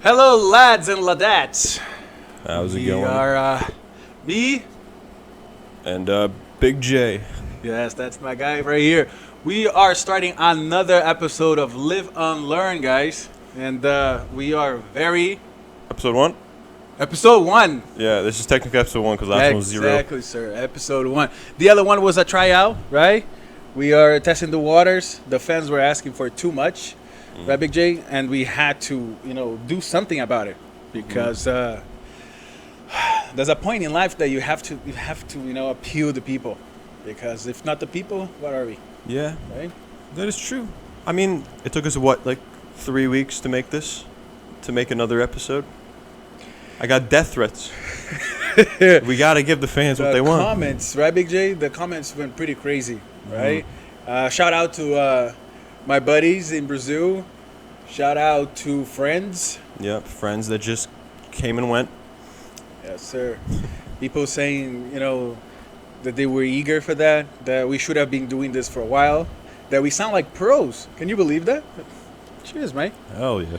Hello, lads and ladettes. How's it We going? are me. And Big J. Yes, that's my guy right here. We are starting another episode of Live Unlearn, guys, and we are very Episode 1? episode 1. Yeah, this is technically episode 1 because last one was 0. Exactly, sir. Episode 1. The other one was a tryout, right? We are testing the waters. The fans were asking for too much, right, Big J? And we had to, do something about it because there's a point in life that you have to, appeal to people, because if not the people, what are we, Yeah, right? that is true. I mean, it took us, like 3 weeks to make this? To make another episode? I got death threats. We got to give the fans what they want. Comments, right, Big J? The comments went pretty crazy, right? Shout out to my buddies in Brazil. Shout out to friends. Yep, friends that just came and went. Yes, sir. People saying, that they were eager for that we should have been doing this for a while, that we sound like pros. Can you believe that? Cheers, mate. Hell yeah.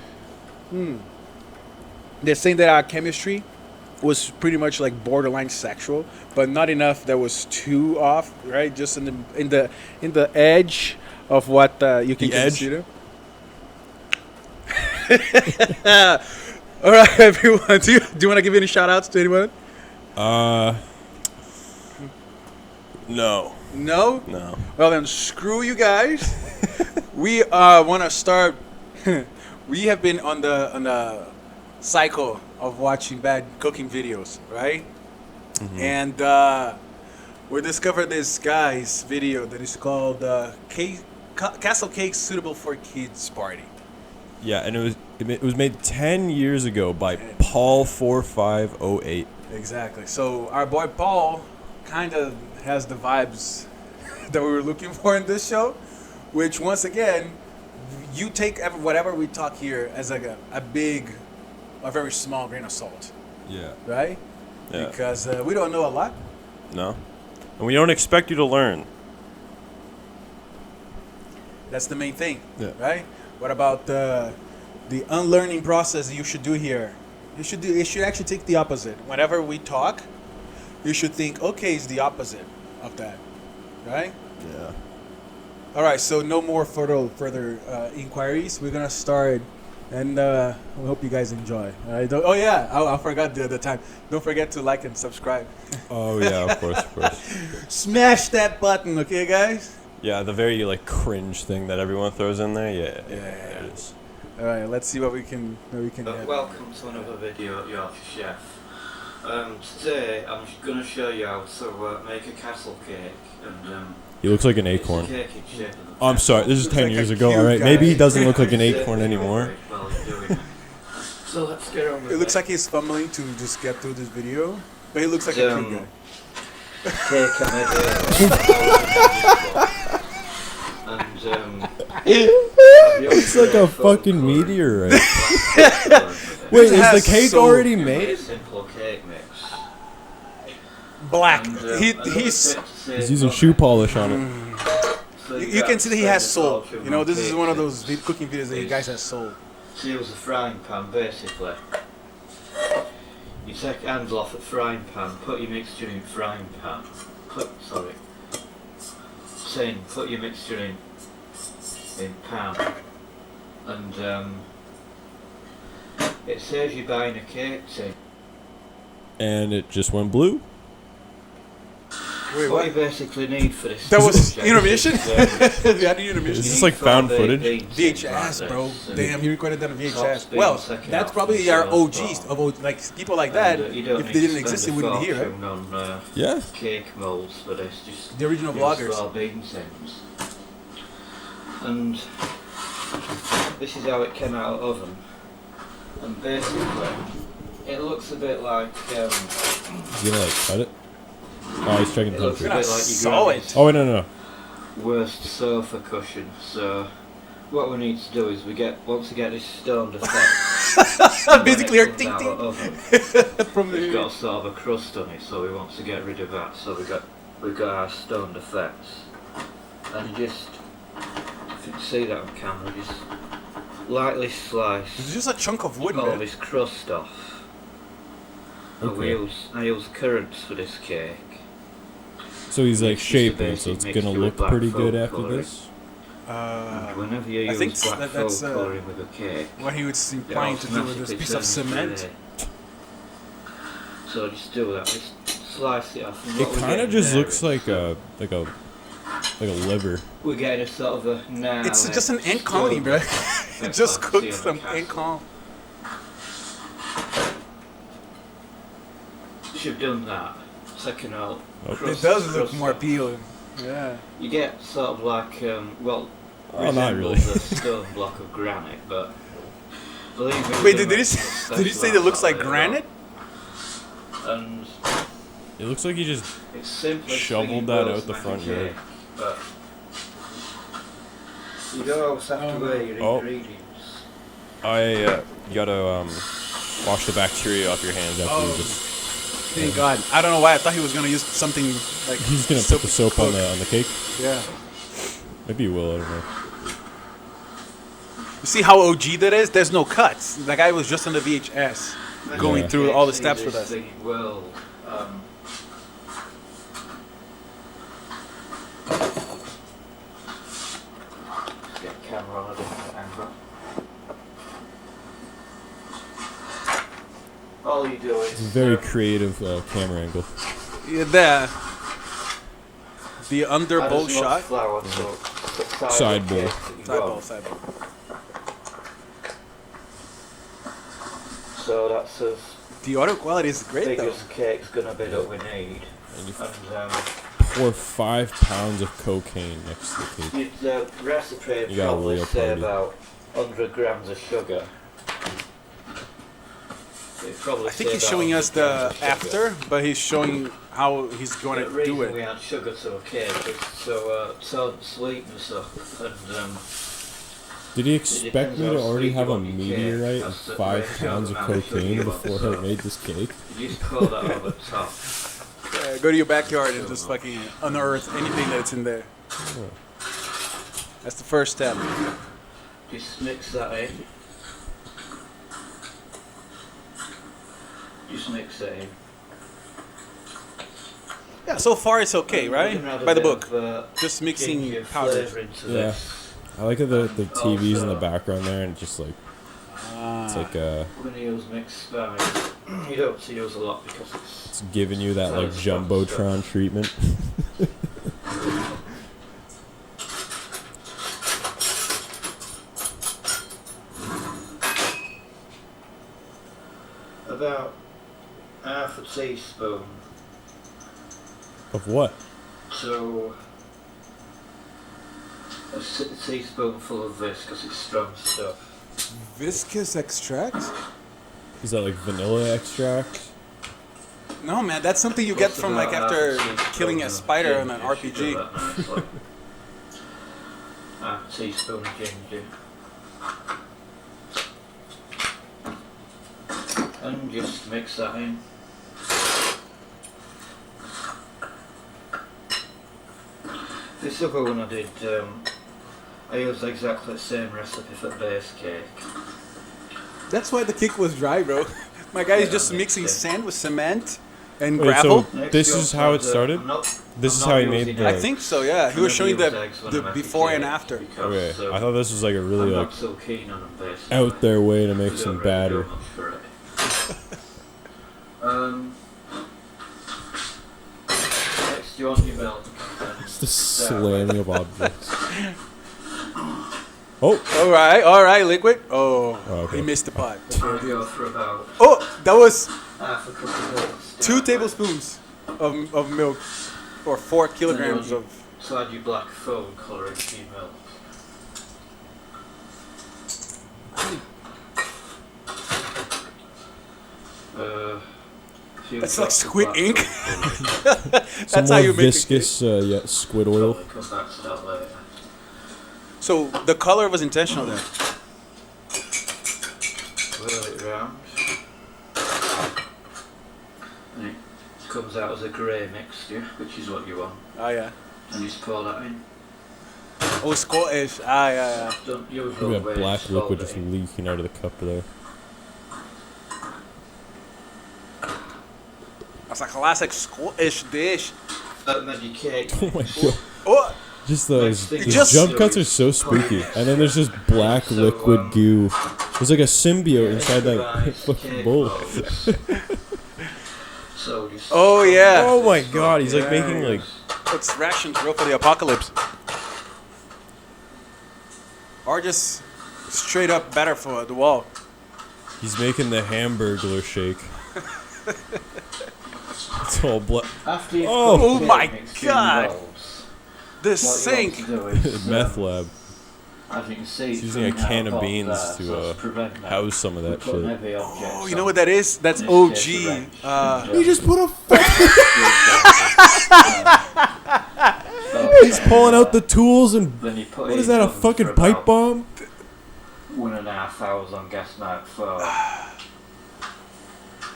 They're saying that our chemistry was pretty much like borderline sexual, but not enough that was too off, right? Just in the edge of what you can The edge? consider. All right, everyone. Do you want to give any shout outs to anyone? No. No? No. Well, then screw you guys. We want to start. We have been on the cycle of watching bad cooking videos, right? And we discovered this guy's video that is called Castle Cakes Suitable for Kids Party. Yeah, and it was made 10 years ago by Paul4508. Exactly. So our boy Paul kind of has the vibes that we were looking for in this show, which once again, you take whatever we talk here as like a very small grain of salt, Yeah. right? Yeah. Because we don't know a lot. No. And we don't expect you to learn. That's the main thing, Yeah. right? What about the unlearning process you should do here? You should actually take the opposite. Whenever we talk, you should think, okay, it's the opposite of that, right? Yeah. All right, so no more further inquiries. We're gonna start, and we hope you guys enjoy. All right? I forgot the other time. Don't forget to like and subscribe. Oh, yeah, of course, of course. Smash that button, okay, guys? Yeah, the very, cringe thing that everyone throws in there. Yeah. Yeah. It is. All right, let's see what we can get. Welcome to another video at Yorkshire Chef. Today I'm going to show you how to make a castle cake, and He looks like an it's a acorn. cake in shape of a Oh, I'm sorry, this is Looks 10 like years a ago, cute alright? guy. Maybe he doesn't look like an acorn anymore. While he's doing it. So let's get on with It looks like he's fumbling to just get through this video, but he looks like a cute guy. Cake I made and It's like a fucking meteorite. Wait, is has the cake so- already Very made? simple cake mix. Black. And, He's. He's using shoe polish on it. So You can see that he has soul. soul. This is one of those cooking videos that you guys have soul. So use a frying pan basically. You take the handle off the frying pan, put your mixture in frying pan. Put your mixture in pan. And it saves you buying a cake tin. And it just went blue? Wait, What you what? basically need for this That was project intermission? is, We had the intermission. Is this like found footage? VHS, bro. Damn, you recorded that on VHS. Top Well, spin, second that's off probably the our sales OGs bar. of people like that. And, you don't If need they to didn't exist, they spend a wouldn't be here, right? fortune on Yeah. cake molds for this. Just The original use vloggers. raw bean tins. And this is how it came out of the oven. And basically, it looks a bit like Is he gonna cut it? Oh, he's checking it looks a temperature. bit like Saw your it. Oh, wait, no. worst sofa cushion. So what we need to do is once we get this stoned effect, Basically, when our it ting comes ting out of the oven, from it's got the. sort of a crust on it, so we want to get rid of that. So we've got our stoned effects, and just if you can see that on camera, just lightly slice It's just a chunk of wood, all man. this crust off. Okay. I use currants for this cake. So he's like It's just a shaping, basic so it's mixture gonna with look black pretty good food after colouring. this. And whenever you I think use black that's, food colouring with a cake, what he was it implying to do with this automatically piece of turns cement. grey. So just do that. Just slice it off. And It what we're kind of getting just there looks is, like a liver. We're getting a sort of a now. It's just an ant colony, bro. Just cook some ant colony. Should have done that. Second out. Okay. It does look more appealing. Yeah. You get sort of like, well, Oh, not really. resembles a stone block of granite, but believe me. Wait, we're did gonna he say, specialise did he say it looks like later on. granite? And It looks like he just it's simply Shoveled that out the front yard. But you don't always have to weigh your Oh. ingredients. you gotta wash the bacteria off your hands after you just. Thank God. I don't know why. I thought he was gonna use something like. He's gonna put the soap on the cake. Yeah. Maybe he will. I don't know. You see how OG that is? There's no cuts. The guy was just on the VHS, going Yeah. through all the It's steps the with us. easiest thing in the world. Get the camera on a different angle. All you do is It's a very creative camera angle. Yeah, there. The under add bowl as much shot. flour to the Side of the bowl. cake that you Side want. bowl, side bowl. So that's as The audio quality is great big though. as cake's gonna be that we need. And you And pour 5 pounds of cocaine next to the cake. the recipe You got a probably real say party. about 100 grams of sugar. I think he's showing us the after, but he's showing how he's going The to reason do we it. add sugar to a cake is so the sweetness up and Did he expect depends me how to already sweet have you a want your meteorite cake. and That's the 5 ratio pounds of amount of sugar cocaine you want before to I serve. made this cake? you just pour that over the top. Go to your backyard and just fucking unearth anything that's in there. That's the first step. Just mix that in. Just mix it in. Yeah, so far it's okay, And right? you can add a By the bit book. of, Just mixing ginger powders. flavour into Yeah. this. I like how the TV's in the Also- background there and just like, it's like We're going to use mixed spice. You don't have to use a lot because it's giving you that like Stuff. Jumbotron treatment. about half a teaspoon Of what? to a teaspoonful of this because it's strong stuff. Viscous extract? Is that like vanilla extract? No, man, that's something you get Plus from like about after half a teaspoon killing a of spider on an ginger should do RPG. that nicely. Half a teaspoon of ginger. And just mix that in. This other one I did, I used exactly the same recipe for base cake. That's why the cake was dry, bro. My guy is just mixing sand with cement and Wait, gravel. so Next this you'll is how add it started? This is how he made the- I think so, yeah. He was showing the the before and after. Okay, I thought this was like a really I'm like not so keen on them basically. out there way to make We some don't really batter. go much for it. Next you want your milk. and It's the that way. slamming of objects. Oh, All right, liquid. Oh, okay. he missed the pot. I'll go for about Oh, that was half a cup of milk. 2 tablespoons of milk, or 4 kilograms of. So add your black food colouring to your milk. Few That's like drops of squid black ink. food colouring. some That's how more you make it. viscous squid oil. Probably come back to that later. So the color was intentional then. Whirl it round. And it comes out as a grey mixture, which is what you want. Oh yeah. And just pour that in. Oh, Scottish. Ah, yeah. Don't use Look at all that black liquid just scalding. leaking out of the cup there. That's a classic Scottish dish. Magic cake. Oh my god. Oh, Just those, Next thing those Just- jump cuts are so spooky. And then there's just black liquid goo. There's like a symbiote inside that fucking bowl. So just oh yeah. Oh my god, he's like making like... It's rations real for the apocalypse. Or just straight up better for the wall. He's making the Hamburglar shake. It's all black. After you've Oh. put Oh the my cake mix in God. rolls, The what sink. you want to do is, Meth lab. as you can see, He's using a coming out can of hot beans there, to so to prevent that, house some of we that put shit. heavy objects Oh, you on. know what that is? That's In this case, OG. a wrench. He just put a... So, He's pulling out the tools and... then you put What it is that, a in for fucking pipe about bomb? 1.5 hours on gas mark 4.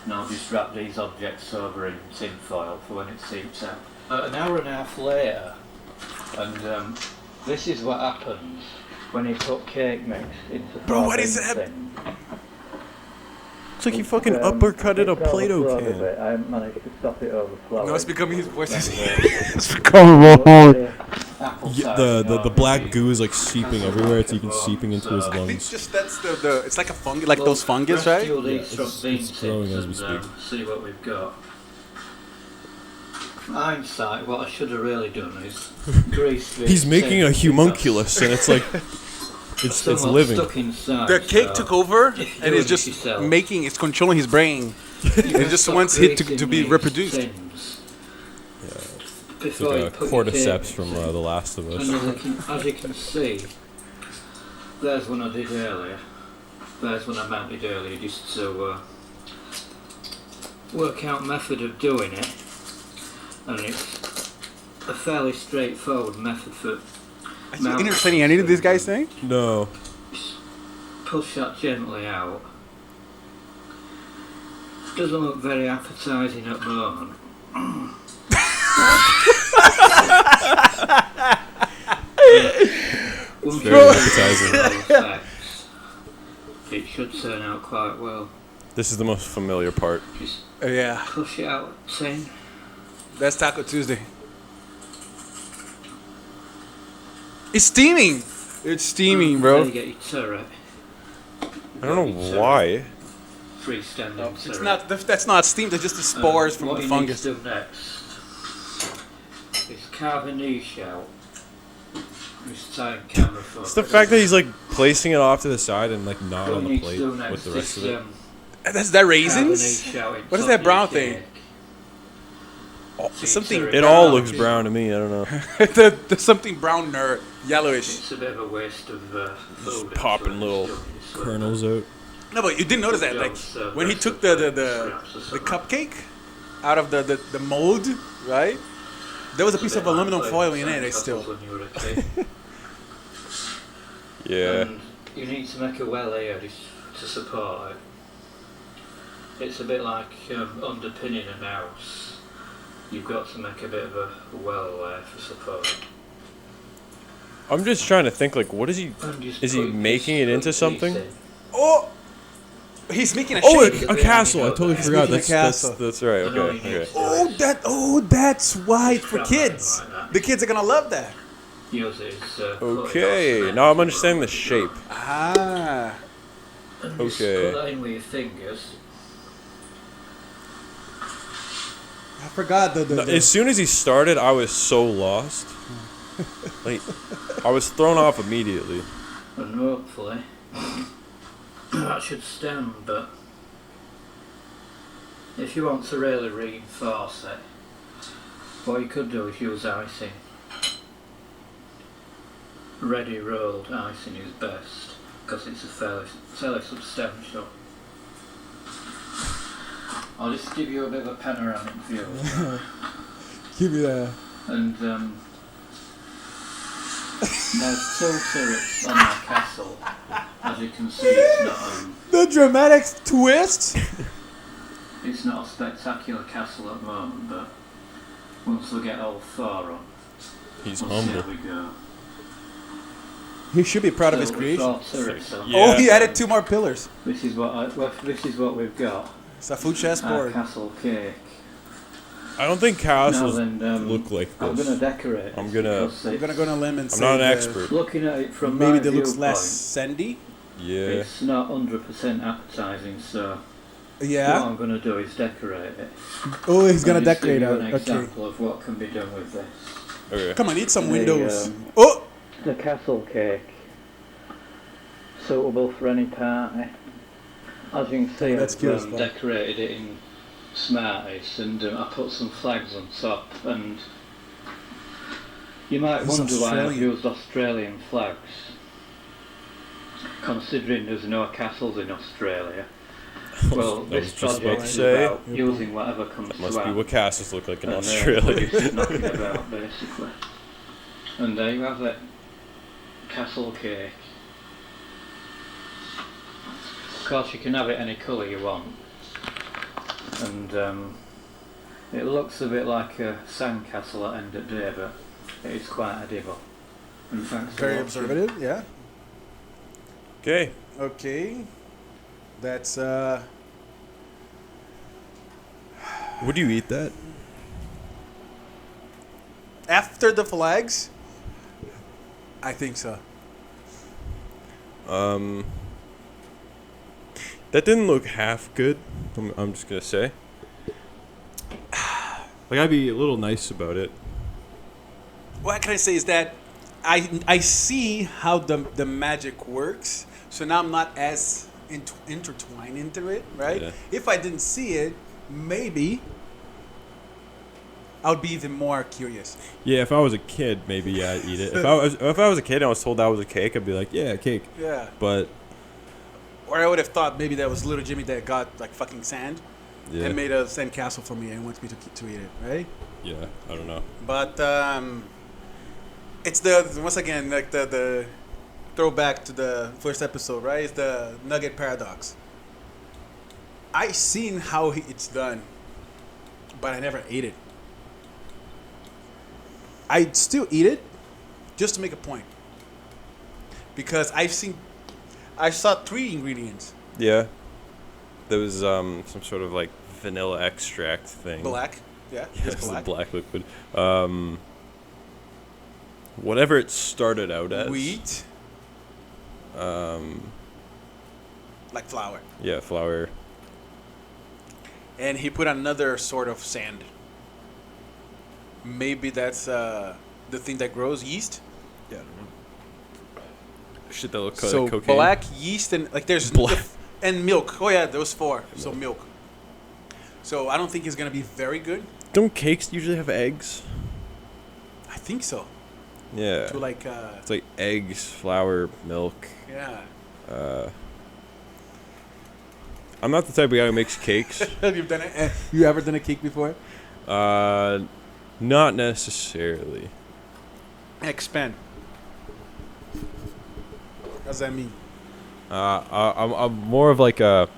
Now just wrap these objects over in tin foil for when it seeps out. An hour and a half later, and this is what happens when you put cake mix into Bro, what is that? thing. It's like he fucking uppercutted a Play-Doh can. I haven't managed to stop it overflowing. No, it's becoming his voice. It's The black goo is like seeping everywhere. It's even seeping into his I think lungs. just that's the it's like a fungus, like those fungus, right? it's growing as we speak. See what we've got. Hindsight, what I should have really done is grease the He's making a tin homunculus, and it's like it's somewhat living. stuck inside, The cake so took over if you're and it's doing it just yourself, making, it's controlling his brain. you It can just stop wants it to greasing be these reproduced. tins It's before you like a put your cake cordyceps mix from in. The Last of And Us. as you can see, there's one I did earlier. There's one I mounted earlier just to work out method of doing it. And it's a fairly straightforward method for Are you understanding any of these guys saying? No. push that gently out. Doesn't look very appetising at the moment. Once very you appetising. realise the effects, it should turn out quite well. This is the most familiar part. Just Yeah, push it out tin. that's Taco Tuesday. It's steaming. It's steaming, Then bro. you get your turret. I don't know why. Freestanding turret. It's not. That's not steam. They're just the spores from what the you fungus. Need to do next is carve a niche out. Just tie camera focus. It's the fact that he's like placing it off to the side and like not What on you the need to plate do next with the rest of it. That's that raisins. What is that brown thing? Oh, something. It all looks brown to me. I don't know. There's something brown or yellowish. It's a bit of a waste of food. Popping little kernels out. No, but you didn't notice that, like when he took the cupcake out of the mold, right? There was a piece of aluminum foil in it. Still. Yeah. And you need to make a well here just to support it. It's a bit like underpinning a house. You've got to make a bit of a well there for support. I'm just trying to think like, what is he? And just Is he put making this it into piece something? in. Oh, he's making a Oh, shape. a castle! I totally He's forgot. making a That's castle. that's right. And all you Okay. need Okay. to do is That's why for Grab kids. that like that. The kids are gonna love that. Use it as, put it on Okay. cement. Now I'm understanding the shape. Ah. And just Okay. put that in with your fingers. I forgot As soon as he started, I was so lost. Like, I was thrown off immediately. And hopefully that should stem, but if you want to really reinforce it, what you could do is use icing. Ready rolled icing is best because it's a fairly substantial. I'll just give you a bit of a panoramic view. Give me that. And there's 2 turrets on our castle. As you can see, it's not The dramatic twist. it's not a spectacular castle at the moment, but once we get all 4 on, He's we'll see humble. how we go. He should be proud of his So, creation. short turret, so Yeah. Oh, he added 2 more pillars. This is what we've got. It's a food Our chessboard. castle cake. I don't think Now castles then, look like I'm this. going to decorate. I'm this gonna- because I'm gonna it's- go on a limb and say I'm not an that expert. Looking at it from maybe my that looks viewpoint, less sandy. Yeah. it's not 100% appetizing, so what Yeah. I'm going to do is decorate it. Oh, he's gonna And just decorate give you out. an Okay. example of what can be done with this. Okay. Come on, eat some The, windows. um, Oh, The castle cake, suitable for any party. As you can see, That's cute as I've fuck. decorated it in Smarties, and I put some flags on top. And you might This is wonder why I've Australian. used Australian flags, considering there's no castles in Australia. Well, I was this just about project to is say. about using whatever comes That to must be hand. what castles look like in And, Australia. just knocking about, basically. And there you have it. Castle cake. Of course, you can have it any colour you want. And it looks a bit like a sandcastle at end of day, but it is quite edible. And thanks for very watching. observative. Yeah. Okay. Okay. That's Would you eat that? after the flags. I think so. That didn't look half good. I'm just gonna say. Like, I'd be a little nice about it. What can I say is that I see how the magic works. So now I'm not as intertwined into it, right? Yeah. If I didn't see it, maybe I would be even more curious. Yeah, if I was a kid, maybe yeah, I'd eat it. If I was a kid and I was told that was a cake, I'd be like, yeah, cake. Yeah. But Or I would have thought maybe that was little Jimmy that got like fucking sand yeah, and made a sand castle for me and wants me to eat it, right? yeah, I don't know. But it's the once again like the throwback to the first episode, right? It's the nugget paradox. I seen how it's done, but I never ate it. I'd still eat it, just to make a point. Because I saw 3 ingredients: Yeah, there was some sort of like vanilla extract thing. black, yeah, Yeah, just it's the black, black liquid. Whatever it started out as. wheat, like flour, Yeah, flour. and he put another sort of sand. Maybe that's the thing that grows yeast. Yeah, I don't know. Shit that looks So like cocaine. black yeast and like there's Black. and milk. Oh yeah, those 4. So milk. So I don't think it's gonna be very good. Don't cakes usually have eggs? I think so. Yeah. To like It's like eggs, flour, milk. yeah. I'm not the type of guy who makes cakes. You've done it. You ever done a cake before? Not necessarily. Expand. What does that mean? I'm more of like a.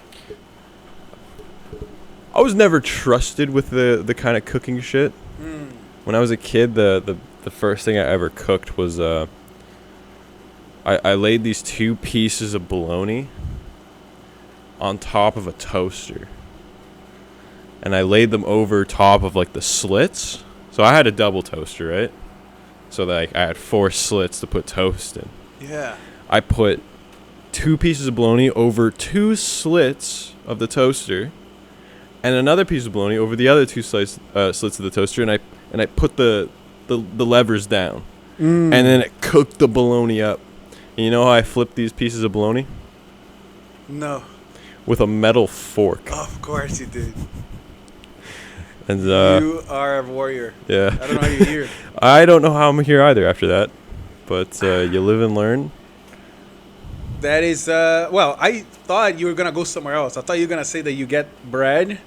I was never trusted with the kind of cooking shit. When I was a kid, the first thing I ever cooked was I laid these 2 pieces of bologna on top of a toaster, and I laid them over top of like the slits. So I had a double toaster, right? So that I had 4 slits to put toast in. Yeah. I put 2 pieces of bologna over 2 slits of the toaster, and another piece of bologna over the other 2 slits of the toaster, and I put the levers down, and then it cooked the bologna up. And you know how I flipped these pieces of bologna? No. With a metal fork. Of course you did. And You are a warrior. yeah, I don't know how you're here. I don't know how I'm here either after that, but you live and learn. That is well, I thought you were gonna go somewhere else. I thought you were gonna say that you get bread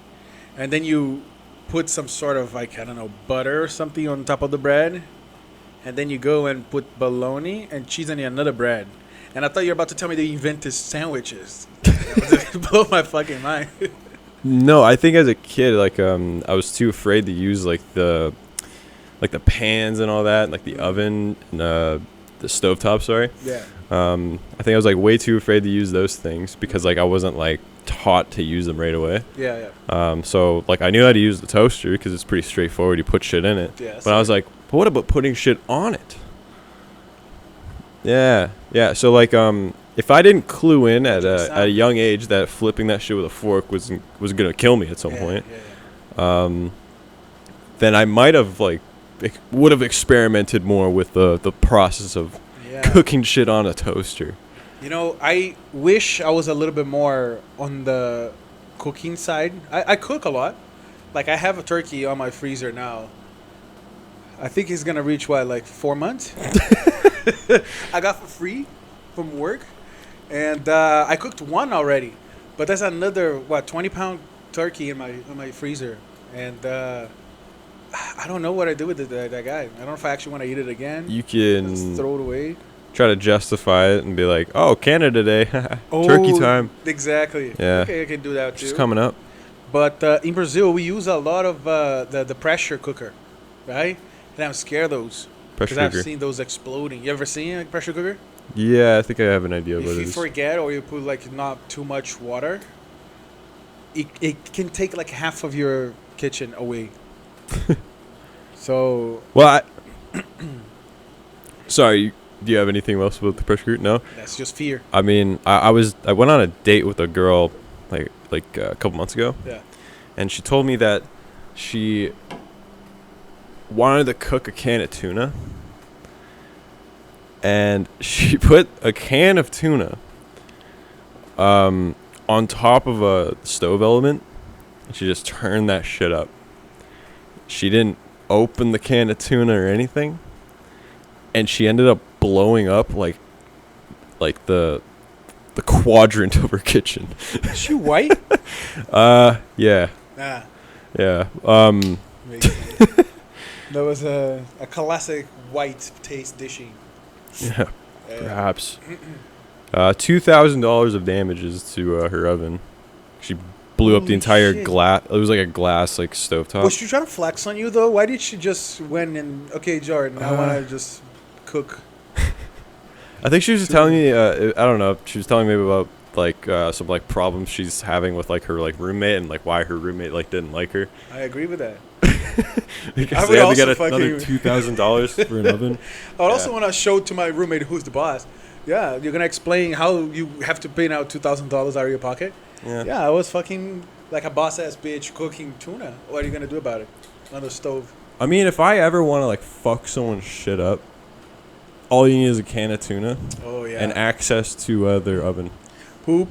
and then you put some sort of like, I don't know, butter or something on top of the bread, and then you go and put bologna and cheese on another bread. And I thought you were about to tell me that you invented sandwiches. It blew my fucking mind. No, I think as a kid, like I was too afraid to use like the pans and all that, and, like the oven, and stovetop. Sorry. Yeah. I think I was like way too afraid to use those things because like I wasn't like taught to use them right away. Yeah, yeah. So like I knew how to use the toaster because it's pretty straightforward. You put shit in it. Yeah, but I was like, but what about putting shit on it? Yeah, yeah. So like if I didn't clue in at a young age that flipping that shit with a fork was gonna kill me at some point, then I might have like would have experimented more with the process of cooking shit on a toaster. You know, I wish I was a little bit more on the cooking side. I cook a lot. Like, I have a turkey on my freezer now. I think he's going to reach, like 4 months? I got for free from work. And I cooked one already. But there's another, 20-pound turkey in my freezer. And I don't know what I do with that guy. I don't know if I actually want to eat it again. You can just throw it away. Try to justify it and be like, "Oh, Canada Day, turkey time." Exactly. Yeah. Okay, I can do that too. Just coming up. But in Brazil, we use a lot of the pressure cooker, right? And I'm scared of those. Pressure Because cooker. I've seen those exploding. You ever seen a pressure cooker? Yeah, I think I have an idea of what If it you is. forget or you put like not too much water, it can take like half of your kitchen away. So. Well, sorry. Do you have anything else about the pressure cooker? No. That's just fear. I mean, I went on a date with a girl like a couple months ago. Yeah. And she told me that she wanted to cook a can of tuna. And she put a can of tuna on top of a stove element. And she just turned that shit up. She didn't open the can of tuna or anything. And she ended up blowing up like the quadrant of her kitchen. Is she white? Yeah. Nah. Yeah. That was a classic white taste dishing. Yeah. Perhaps. $2,000 of damages to her oven. She blew up the Holy entire shit. glass. It was like a glass like stovetop. Was she trying to flex on you though? Why did she just went and okay, Jordan, I want to just cook? I think she was just telling me. I don't know. She was telling me about like some like problems she's having with like her like roommate and like why her roommate like didn't like her. I agree with that. Because I they would had to get also another fucking- $2,000 For an oven. I would also want to show to my roommate who's the boss. Yeah, you're gonna explain how you have to pay now $2,000 out of your pocket. Yeah, I was fucking like a boss ass bitch cooking tuna. What are you gonna do about it on the stove? I mean, if I ever want to like fuck someone's shit up, all you need is a can of tuna Oh yeah, and access to their oven. poop.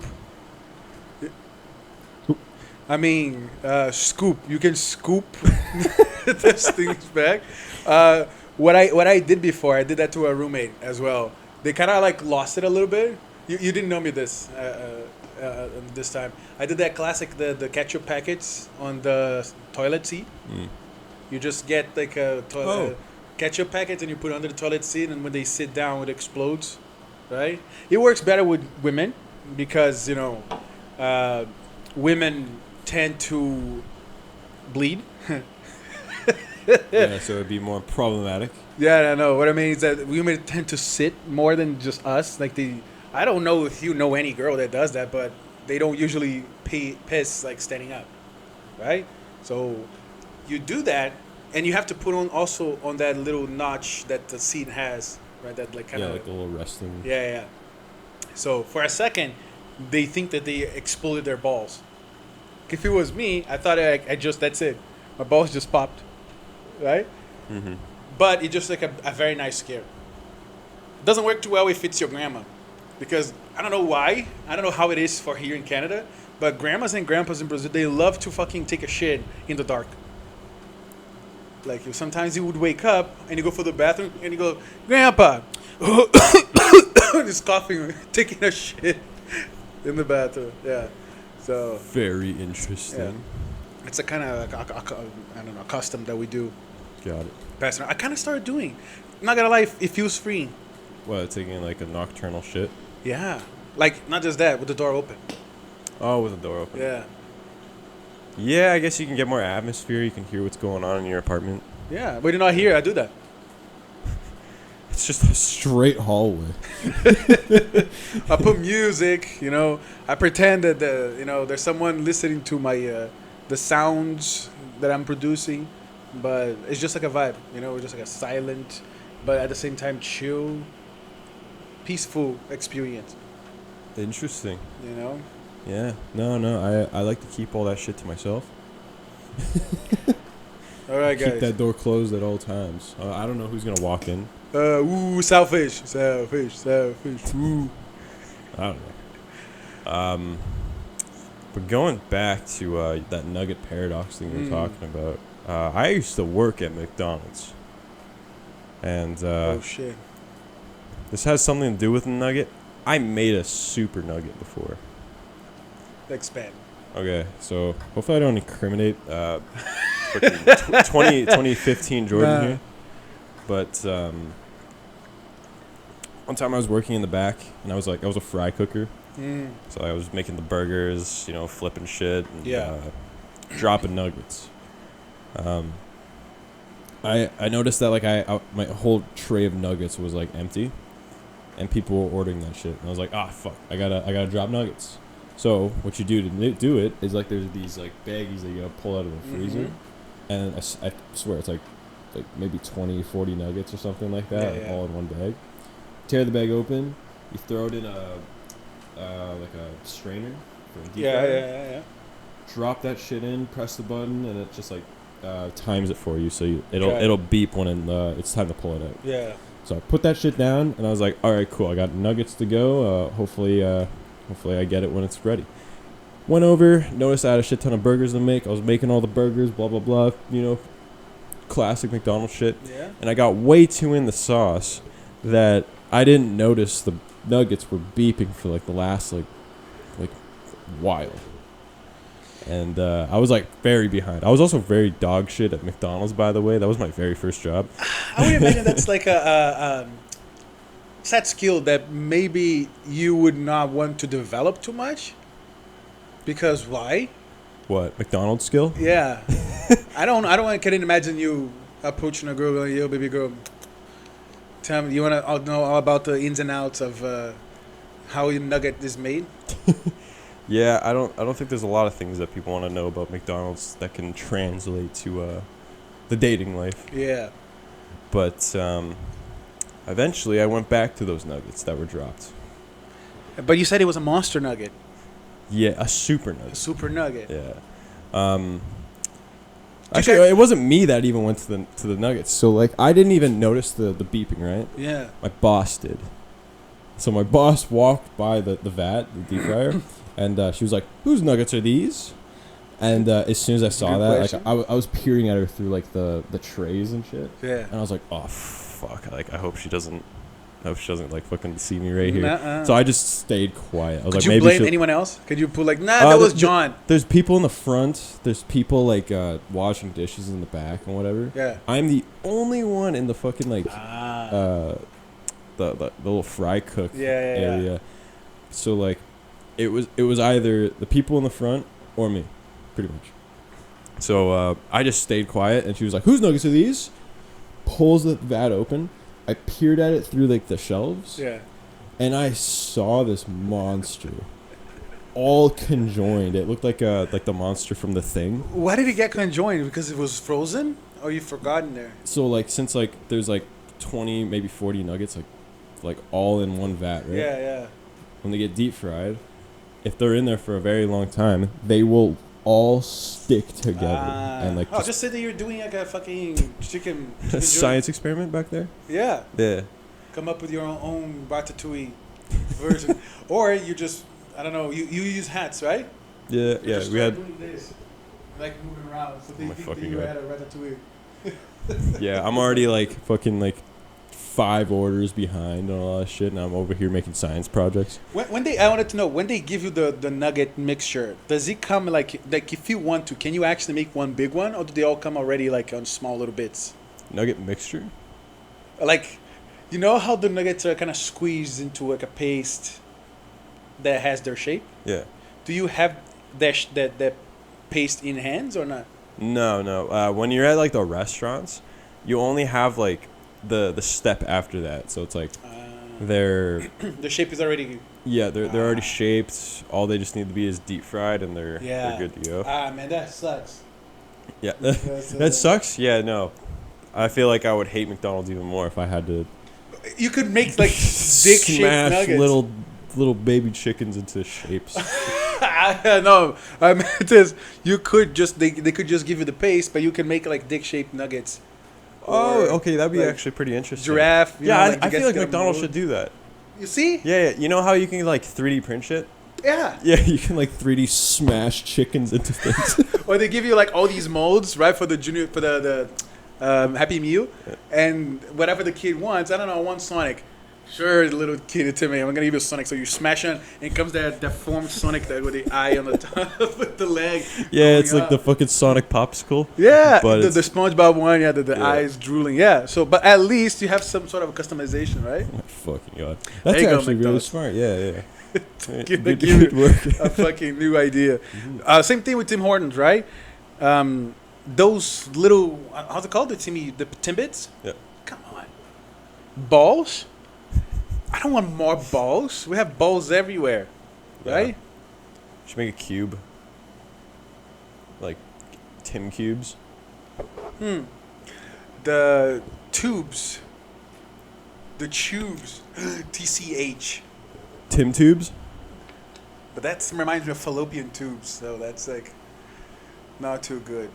I mean, scoop. You can scoop those things back. What I did before, I did that to a roommate as well. They kind of like lost it a little bit. You didn't know me this time. I did that classic the ketchup packets on the toilet seat. You just get like a ketchup packet and you put it under the toilet seat, and when they sit down, it explodes. Right? It works better with women because women tend to bleed. Yeah, so it'd be more problematic. Yeah, I know. What I mean is that women tend to sit more than just us. Like I don't know if you know any girl that does that, but they don't usually piss like standing up, right? So you do that, and you have to put on also on that little notch that the seat has, right? That like kind of Like a little resting. yeah. So for a second, they think that they exploded their balls. If it was me, I thought I just that's it. My balls just popped, right? Mm-hmm. But it's just like a very nice scare. Doesn't work too well if it's your grandma, because I don't know why. I don't know how it is for here in Canada, but grandmas and grandpas in Brazil, they love to fucking take a shit in the dark. Like sometimes you would wake up and you go for the bathroom and you go, Grandpa, just coughing, taking a shit in the bathroom. Yeah, so Very interesting. it's a kind of I don't know custom that we do. Got it. Passing. I kind of started doing. I'm not gonna lie, it feels free. What, taking like a nocturnal shit? Yeah, like not just that with the door open. Oh, with the door open. Yeah, Yeah, I guess you can get more atmosphere. You can hear what's going on in your apartment. yeah. But you're not here. I do that. It's just a straight hallway. I put music, you know. I pretend that there's someone listening to my the sounds that I'm producing, but it's just like a vibe, you know. It's just like a silent, but at the same time chill, peaceful experience, Interesting. you know. Yeah. No. I like to keep all that shit to myself. All right, Keep guys. that door closed at all times. I don't know who's gonna walk in. Selfish. Ooh. I don't know. But going back to that nugget paradox thing we were talking about, I used to work at McDonald's, and Oh shit. this has something to do with a nugget. I made a super nugget before. Expand. Okay, so hopefully I don't incriminate 2015 Jordan Nah. here. But one time I was working in the back, and I was a fry cooker. So I was making the burgers, flipping shit, and Yeah. dropping nuggets. I noticed that my whole tray of nuggets was empty, and people were ordering that shit, and I was like, fuck, I gotta drop nuggets. So what you do to do it is there's these baggies that you gotta pull out of the freezer, and I swear it's like maybe 20, 40 nuggets or something like that, Yeah, yeah. all in one bag. Tear the bag open, you throw it in a strainer for a deep fryer. Yeah. Drop that shit in, press the button, and it just times it for you, so Okay. it'll beep when it's time to pull it out. Yeah. So I put that shit down, and I was like, all right, cool, I got nuggets to go. Hopefully I get it when it's ready. Went over, noticed I had a shit ton of burgers to make. I was making all the burgers, blah blah blah, classic McDonald's shit. Yeah. And I got way too in the sauce that I didn't notice the nuggets were beeping for the last while. And I was very behind. I was also very dog shit at McDonald's, by the way. That was my very first job. I would imagine that's like a set skill that maybe you would not want to develop too much. Because why? What, McDonald's skill? Yeah. I can't imagine you approaching a girl like, yo, baby girl, tell me, you want to know all about the ins and outs of how your nugget is made? Yeah, I don't think there's a lot of things that people want to know about McDonald's that can translate to the dating life. Yeah. But eventually I went back to those nuggets that were dropped. But you said it was a monster nugget. Yeah, a super A nugget. super nugget. Yeah. Actually, it wasn't me that even went to the nuggets. So I didn't even notice the beeping, right? Yeah. My boss did. So my boss walked by the vat, the deep fryer, and she was like, "Whose nuggets are these?" And as soon as I saw Good that, question. I was peering at her through the trays and shit, Yeah. and I was like, "Oh fuck!" I hope she doesn't fucking see me right here. Nuh-uh. So I just stayed quiet. I was Could like, you maybe blame she'll- anyone else? Could you put that was John? There's people in the front. There's people washing dishes in the back and whatever. Yeah. I'm the only one in the fucking Ah. the little fry cook Yeah. area. So it was either the people in the front or me, pretty much. So I just stayed quiet, and she was like, "Whose nuggets are these?" Pulls the vat open. I peered at it through the shelves, Yeah. and I saw this monster, all conjoined. It looked like the monster from The Thing. Why did it get conjoined? Because it was frozen, or you forgotten there? So since there's 20, maybe 40 nuggets all in one vat, right? Yeah. When they get deep fried, if they're in there for a very long time, they will all stick together and just say that you're doing a fucking chicken a science experiment back there. Yeah. Yeah. Come up with your own ratatouille version, or you just I don't know. You use hats, right? Yeah, You yeah. just We start had doing this, moving around, so they Oh my think that fucking you God. had a ratatouille. yeah. I'm already fucking 5 orders behind on all that shit, and I'm over here making science projects. I wanted to know when they give you the nugget mixture, does it come like if you want to, can you actually make one big one, or do they all come already on small little bits? Nugget mixture. You know how the nuggets are kind of squeezed into a paste that has their shape? Yeah. Do you have that paste in hands or not? No. When you're at the restaurants, you only have the step after that. So it's like they're The shape is already. they're already shaped. All they just need to be is deep fried, and they're good to go. Ah, man, that sucks. Yeah, that sucks. Yeah, no, I feel like I would hate McDonald's even more if I had to You could make like dick-shaped smash nuggets. little baby chickens into shapes. No, I meant is you could just they could just give you the paste, but you can make like dick-shaped nuggets. Oh, Or, okay, that'd be like, actually pretty interesting. Giraffe. You Yeah, know, like, I you feel guys like get a McDonald's mold. should do that. You see? Yeah, you know how you can like 3D print shit? Yeah. Yeah, you can like 3D smash chickens into things. Or they give you like all these molds, right, for the junior for the Happy Meal, and whatever the kid wants. I don't know, one Sonic. Sure, the little kid to me. I'm gonna give you a Sonic. So you smash it, and comes that deformed Sonic that with the eye on the top with the leg. Yeah, it's going like the up. fucking Sonic popsicle. Yeah, but the SpongeBob one. Yeah, the Yeah. eyes drooling. Yeah. So, but at least you have some sort of customization, right? Oh my fucking god. There That's you go, actually really McDonald's. smart. Yeah. Give Good work. a fucking new idea. Same thing with Tim Hortons, right? Those little how's it called? The Timbits? Yeah. Come on, balls. I don't want more balls. We have balls everywhere, right? Should make a cube. Like Tim cubes. The tubes. The tubes. TCH. Tim tubes? But that reminds me of fallopian tubes, so that's like not too good.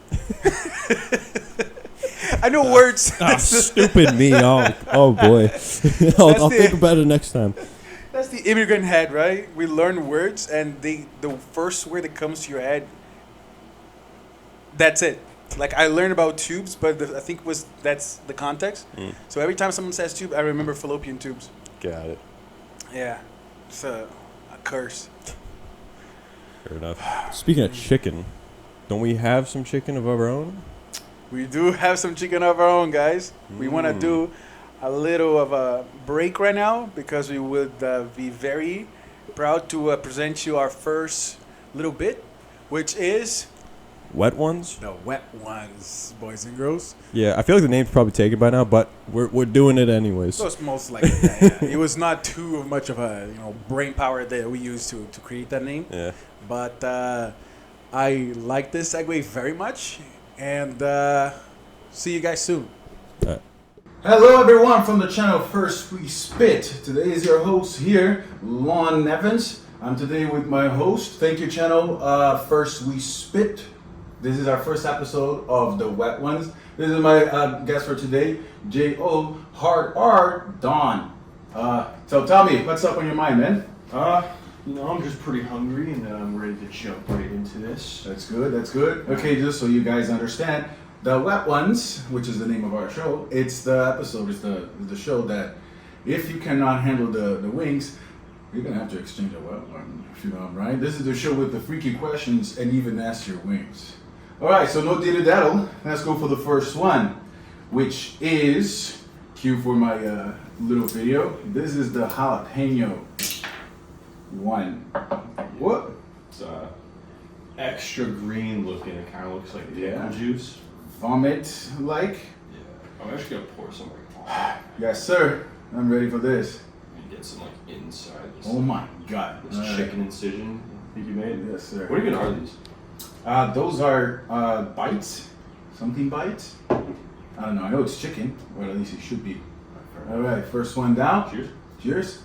I know words. Stupid me. Oh boy. I'll think about it next time. That's the immigrant head, right? We learn words, and the first word that comes to your head, that's it. Like I learned about tubes, but I think that's the context. So every time someone says tube, I remember fallopian tubes. Got it. Yeah, it's a curse. Fair enough. Speaking of chicken, don't we have some chicken of our own? We do have some chicken of our own, guys. We want to do a little of a break right now because we would be very proud to present you our first little bit, which is Wet ones? the wet ones, boys and girls. Yeah, I feel like the name's probably taken by now, but we're doing it anyways. So it's most likely. Yeah. It was not too much of a brain power that we used to create that name. Yeah. But I like this segue very much, and see you guys soon. Alright. Hello everyone from the channel First We Spit. Today is your host here, Lon Evans. I'm today with my host. Thank you, channel First We Spit. This is our first episode of the Wet Ones. This is my guest for today, J.O. Hard R. Don. So tell me, what's up on your mind, man? I'm just pretty hungry and I'm ready to jump right into this. That's good, that's good. Okay, just so you guys understand, the Wet Ones, which is the name of our show, it's the episode, it's the show that if you cannot handle the wings, you're gonna have to exchange a wet one, if you know I'm right. This is the show with the freaky questions and even ask your wings. Alright, so no dilly-daddle, let's go for the first one, which is, cue for my little video, this is the jalapeno one. What? It's extra green looking. It kind of looks like pickle juice. Vomit like? Yeah. I'm actually gonna pour some right Yes, sir. I'm ready for this. and get some like inside. This, Oh my god. this chicken incision. Think you made? Yes, sir. What even are these? Those are bites. Something bites. I don't know. I know it's chicken, or at least it should be. All right, first one down. Cheers. Cheers.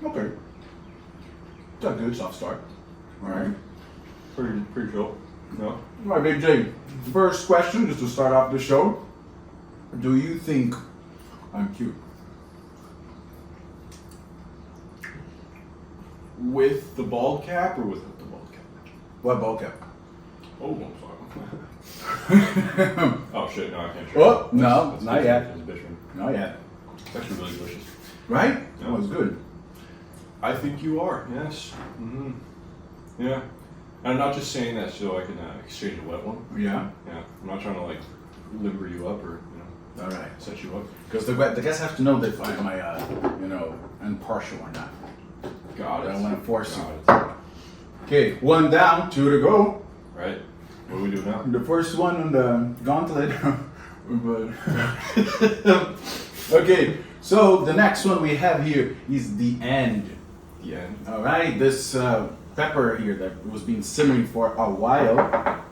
Okay. It's a good soft start. All right. Pretty cool. No. All right, Big J. First question, just to start off the show. Do you think I'm cute? With the bald cap or without the bald cap? What ball cap? Oh, I'm sorry. Oh shit! No, I can't show. Oh, you. no, That's not yet. It's a bitch one. Not yet. It's actually really delicious. Right? Yeah. That was good. I think you are. Yes. Yeah. And I'm not just saying that so I can exchange a wet one. Yeah. Yeah. I'm not trying to like limber you up or All right. set you up. Because the guests have to know that if I'm impartial or not. Got I it. don't want to force you. Got it. Okay, one down, two to go. Right. What do we do now? The first one on the gauntlet. But okay, so the next one we have here is the end. The end. All right, this pepper here that was being simmering for a while.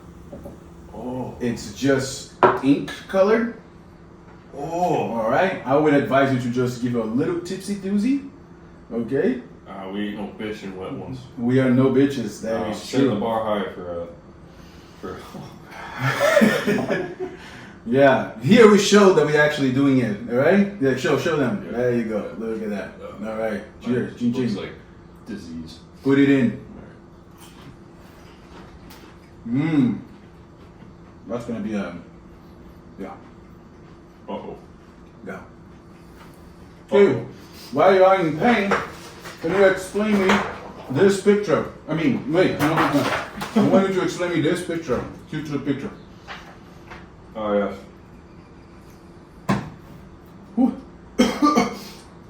Oh. It's just ink colored. Oh. All right, I would advise you to just give a little tipsy doozy. Okay, We ain't no bitch in wet ones. we are no bitches. That is Set the true. bar high for. Yeah, here we show that we're actually doing it. All right, yeah, show them. Yeah. There you go. Look at that. All right, cheers. Chin Looks chin. like disease. Put it in. Mmm. That's gonna be a. Yeah. Uh-oh. Yeah. Okay. While you are in pain, can you explain me this picture? I mean, wait. No. I want you to explain me this picture. Future picture. Oh, yes. Whew.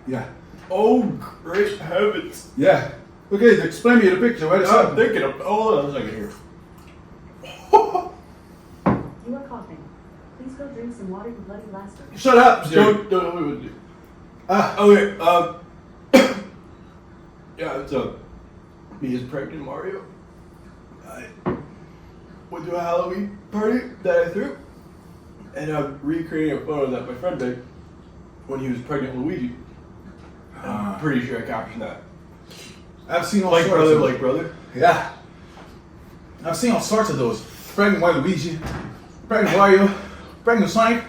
Yeah. Oh, great heavens. Yeah. Okay, explain me the picture. What is I'm up? thinking of. Hold on a second here. You are coughing. Please go drink some water, you bloody bastard. Shut up, Jerry. Don't. Ah. Okay, yeah, it's me as pregnant Mario. I went to a Halloween party that I threw, and I'm recreating a photo that my friend made when he was pregnant Luigi. I'm pretty sure I captured that. I've seen all Like sorts brother, of like brother. Yeah. I've seen all sorts of those. Pregnant Waluigi, pregnant Wario, pregnant Sonic.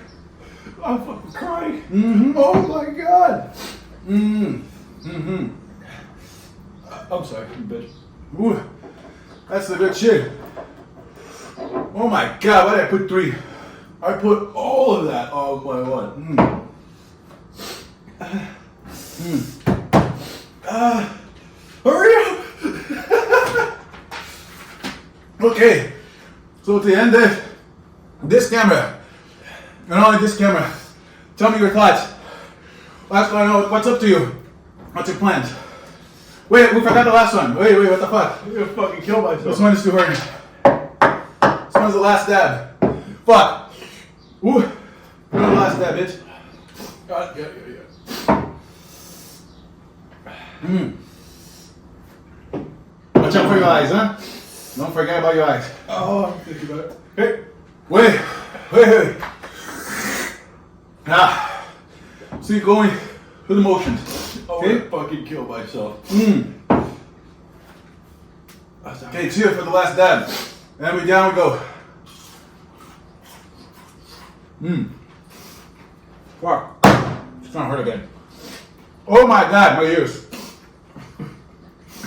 I'm fucking crying. Mm-hmm. Oh my god. Mm-hmm. I'm sorry, you bitch. Ooh, that's the good shit. Oh my god, why did I put 3? I put all of that on my one. Hurry up! Okay, so to end it, this camera, and only this camera, tell me your thoughts. What's going on? What's up to you? What's your plans? Wait, we forgot the last one. Wait, what the fuck? I'm gonna fucking kill myself. This one is too hard. This one's the last dab. Fuck. Ooh. The last dab, bitch. God, yeah. Watch out for your eyes, huh? Don't forget about your eyes. Oh, I'm thinking about it. Hey, Wait. Now, so you're going through the motions. I Okay? wanna fucking kill myself. Okay, cheers for the last dab. And we down we go. Fuck. It's gonna hurt again. Oh my god, my ears.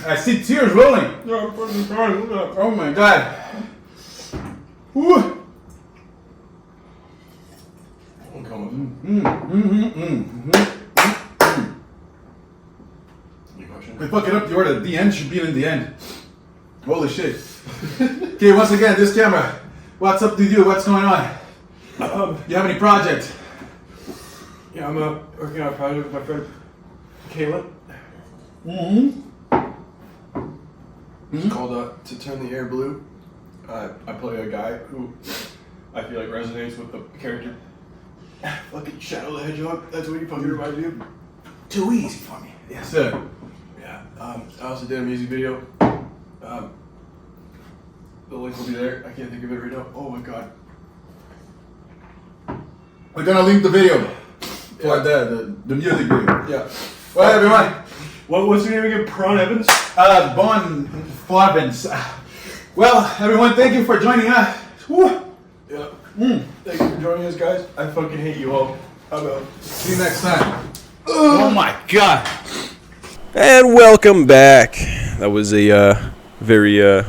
I see tears rolling. No, I'm fucking crying. Look at that. Oh my god. Woo. I'm coming. You question? They fuck it up the order. The end should be in the end. Holy shit. Okay, once again, this camera. What's up to you? What's going on? You have any project? Yeah, I'm working on a project with my friend Kayla. It's called To Turn the Air Blue. I play a guy who I feel like resonates with the character. Fucking Shadow the Hedgehog. That's what he fucking reminds me of. Too easy for me. Yes, sir. Yeah. I also did a music video. The link will be there. I can't think of it right now. Oh my god. We're gonna link the video for Yeah. the music video. Yeah. Well, everyone. What's your name again? Prawn Evans? Bon Flavens. Well, everyone, thank you for joining us. Woo. Yeah. Thank you for joining us, guys. I fucking hate you all. I'm out. See you next time. Oh my god. And welcome back. That was a very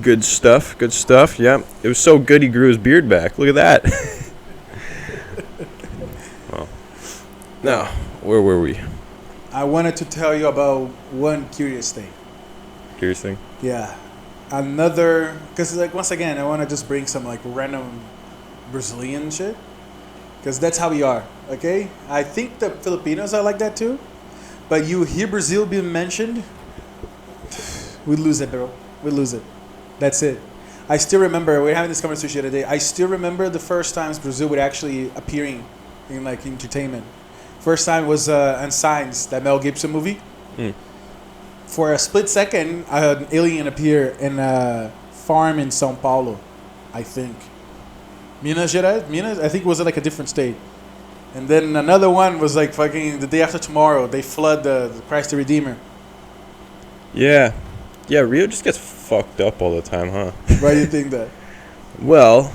good stuff. Good stuff. Yeah, it was so good he grew his beard back. Look at that. Well, now where were we? I wanted to tell you about one curious thing. Curious thing. Yeah. Another, because like once again, I want to just bring some like random Brazilian shit. Because that's how we are, okay? I think the Filipinos are like that too. But you hear Brazil being mentioned, we lose it, bro. We lose it. That's it. I still remember we were having this conversation the other day. I still remember the first times Brazil would actually appearing in like entertainment. First time was on Signs, that Mel Gibson movie. Mm. For a split second, an alien appeared in a farm in São Paulo, I think. Minas Gerais, I think it was like a different state. And then another one was like fucking the day after tomorrow. They flood the Christ the Redeemer. Yeah. Yeah, Rio just gets fucked up all the time, huh? Why do you think that? Well,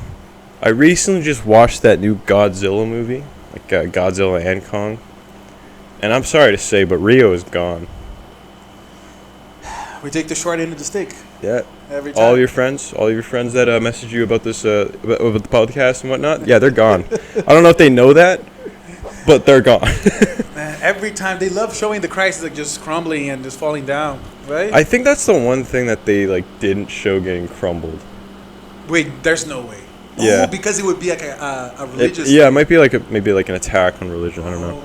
I recently just watched that new Godzilla movie, like Godzilla and Kong. And I'm sorry to say, but Rio is gone. We take the short end of the stick Yeah. every time. All your friends that messaged you about this, about the podcast and whatnot, yeah, they're gone. I don't know if they know that, but they're gone. Man, every time they love showing the Christ like just crumbling and just falling down, right? I think that's the one thing that they like didn't show getting crumbled. Wait, there's no way. Yeah. Oh, because it would be like a religious. Yeah, it might be like maybe like an attack on religion. I don't know.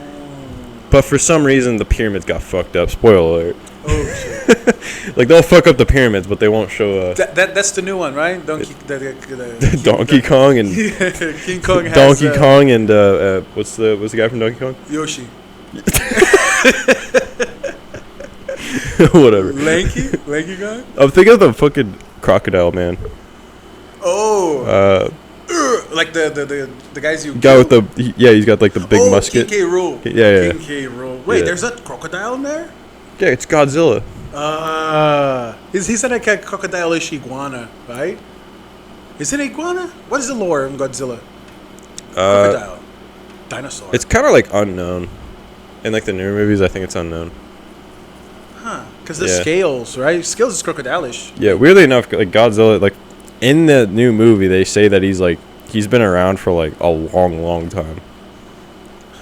But for some reason, the pyramids got fucked up. Spoiler alert. Oh shit. Like they'll fuck up the pyramids, but they won't show. That's the new one, right? Donkey Kong and King Kong has Donkey Kong and what's the guy from Donkey Kong? Yoshi. Whatever. Lanky Kong. I'm thinking of the fucking crocodile man. Oh. Like the guys you Guy with he's got like the big musket. King K. Rool. Yeah. King K. Rool. Wait, Yeah. there's a crocodile in there? Yeah, it's Godzilla. He's like a crocodile-ish iguana, right? Is it iguana? What is the lore in Godzilla? Crocodile. Dinosaur. It's kind of like unknown. In like the newer movies, I think it's unknown. Huh. Because the Yeah. scales, right? Scales is crocodile-ish. Yeah, weirdly enough, like Godzilla, like in the new movie, they say that he's been around for like a long time.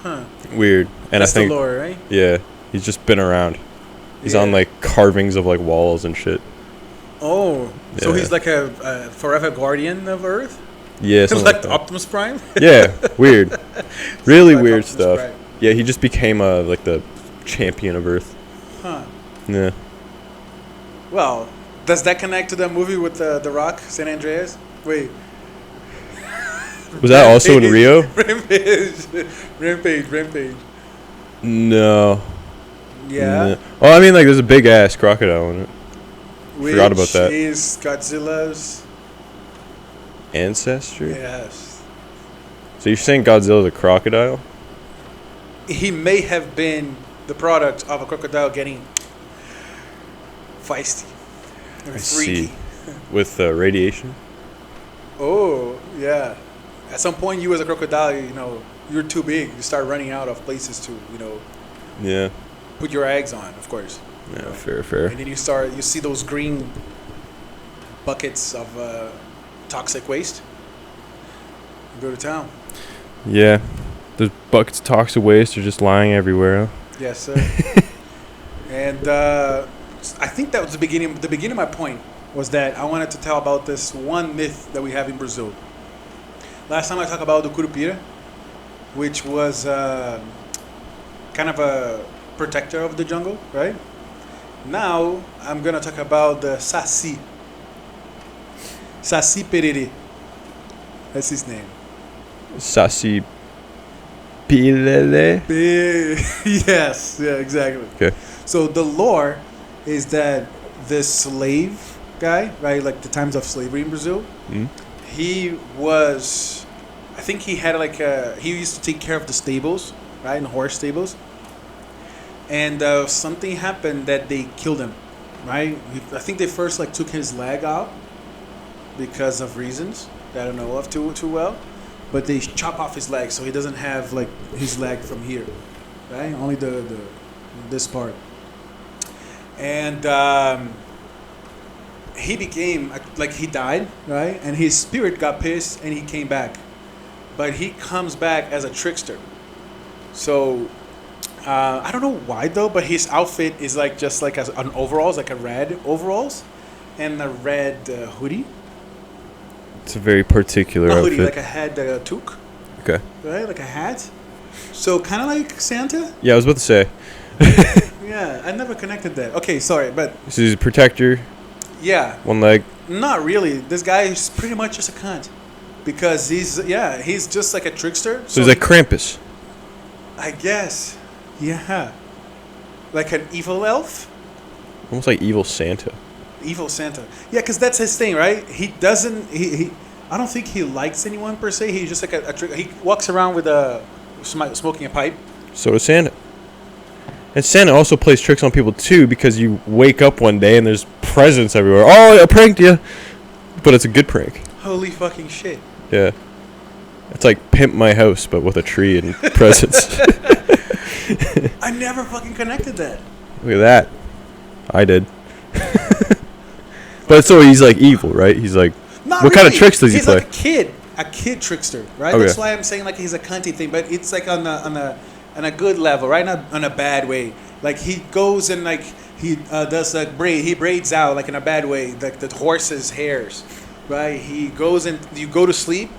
Huh. Weird. And That's I think the lore, right? yeah, he's just been around. He's Yeah. on like carvings of like walls and shit. Oh. So Yeah. he's like a forever guardian of Earth? Yeah, something Like like that. Optimus Prime? Yeah, weird. Really Like weird Optimus stuff. Prime. Yeah, he just became like the champion of Earth. Huh. Yeah. Well, does that connect to that movie with The Rock, San Andreas? Wait. Was that also in Rio? Rampage. No. Yeah. No. Well, I mean, like, there's a big ass crocodile in it. Forgot about that. Which is Godzilla's. Ancestry? Yes. So you're saying Godzilla's a crocodile? He may have been the product of a crocodile getting feisty. Or I freaky. see. With radiation? Oh, yeah. At some point, you as a crocodile, you're too big. You start running out of places to, Yeah. put your eggs on, of course. Yeah, fair. And then you see those green buckets of toxic waste. You go to town. Yeah. Those buckets of toxic waste are just lying everywhere. Huh? Yes, sir. And I think that was the beginning. The beginning of my point was that I wanted to tell about this one myth that we have in Brazil. Last time I talked about the Curupira, which was kind of a protector of the jungle, right? Now I'm gonna talk about the Saci. Saci Perere. That's his name. Saci Pilele? Yes, yeah, exactly. Okay. So the lore is that the slave guy, right, like the times of slavery in Brazil, Mm? he had he used to take care of the stables, right, and horse stables. And something happened that they killed him, right? I think they first took his leg out because of reasons that I don't know of too well. But they chop off his leg so he doesn't have his leg from here, right? Only this part. And he became he died, right? And his spirit got pissed and he came back, but he comes back as a trickster. So I don't know why though, but his outfit is just an overalls, like a red overalls, and a red hoodie. It's a very particular A outfit. hoodie, like a head toque, Okay. right? Like a hat. So kind of like Santa. Yeah, I was about to say. Yeah, I never connected that. Okay, sorry, but So he's a protector, yeah, one leg. Not really. This guy is pretty much just a cunt. Because he's just like a trickster. So he's like Krampus. I guess. Yeah. Like an evil elf? Almost like evil Santa. Evil Santa. Yeah, because that's his thing, right? He doesn't. He I don't think he likes anyone per se. He's just like a trick. He walks around with smoking a pipe. So does Santa. And Santa also plays tricks on people too, because you wake up one day and there's presents everywhere. Oh, I pranked you. But it's a good prank. Holy fucking shit. Yeah. It's like Pimp My House, but with a tree and presents. I never fucking connected that. Look at that. I did. But so he's like evil, right? He's like, Not what kind of really. tricks does he He's play? like a kid trickster, right? Okay. That's why I'm saying like he's a cunty thing, but it's like on a good level, right? Not on a bad way. Like he goes and like he does like he braids out like in a bad way, like the horse's hairs, right? He goes and you go to sleep.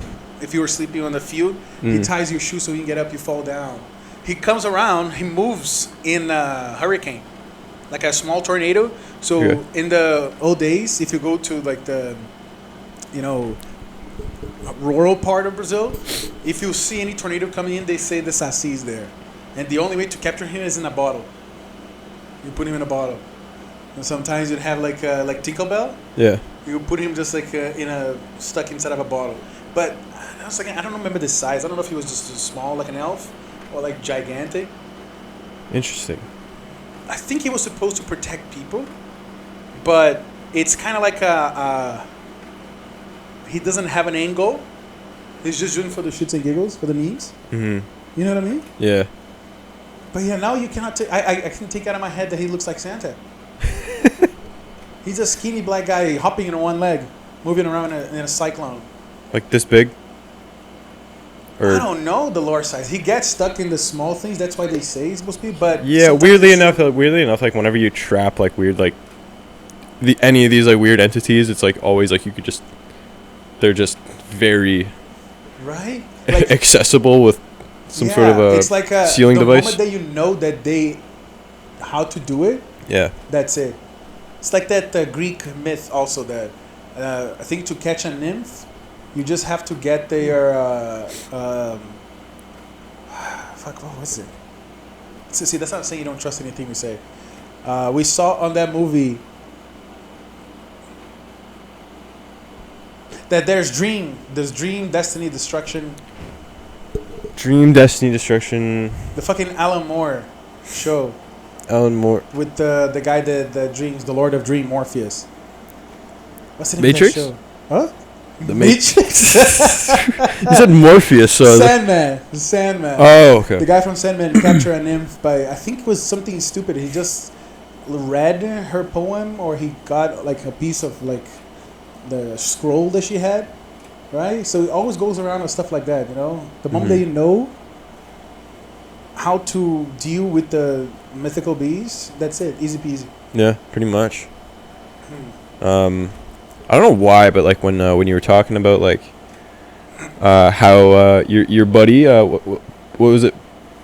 If you were sleeping on the field, he ties your shoe so you can get up, you fall down. He comes around, he moves in a hurricane, like a small tornado. So in the old days, if you go to like the, rural part of Brazil, if you see any tornado coming in, they say the Saci is there. And the only way to capture him is in a bottle. You put him in a bottle. And sometimes you'd have like Tinkerbell. Yeah. You put him just like stuck inside of a bottle. But I was like, I don't remember the size. I don't know if he was just small like an elf or like gigantic. Interesting. I think he was supposed to protect people, but it's kind of like he doesn't have an angle. He's just doing for the shits and giggles, for the memes. Mm-hmm. You know what I mean? Yeah. But yeah, now you cannot take. I can take out of my head that he looks like Santa. He's a skinny black guy hopping in one leg, moving around in a cyclone. Like this big? I don't know the lore size. He gets stuck in the small things. That's why they say he's supposed to be. But yeah, weirdly enough, like whenever you trap like weird like any of these like weird entities, it's like always like they're just very right like, accessible with some sort of a it's like sealing device. The moment that you know that how to do it, yeah, that's it. It's like that Greek myth also that I think to catch a nymph, you just have to get their fuck, what was it? See, that's not saying you don't trust anything we say. We saw on that movie that there's dream, destiny, destruction. Dream, destiny, destruction. The fucking Alan Moore show. Alan Moore. With the guy that dreams, the Lord of Dream, Morpheus. What's the name Matrix? of that show? Huh? The Matrix? You said Morpheus, so Sandman. The Sandman. Oh, okay. The guy from Sandman captured a nymph by, I think it was something stupid. He just read her poem, or he got like a piece of like the scroll that she had, right? So it always goes around with stuff like that, you know? The moment that you know how to deal with the mythical beasts, that's it. Easy peasy. Yeah, pretty much. I don't know why, but like when you were talking about like how your buddy what was it,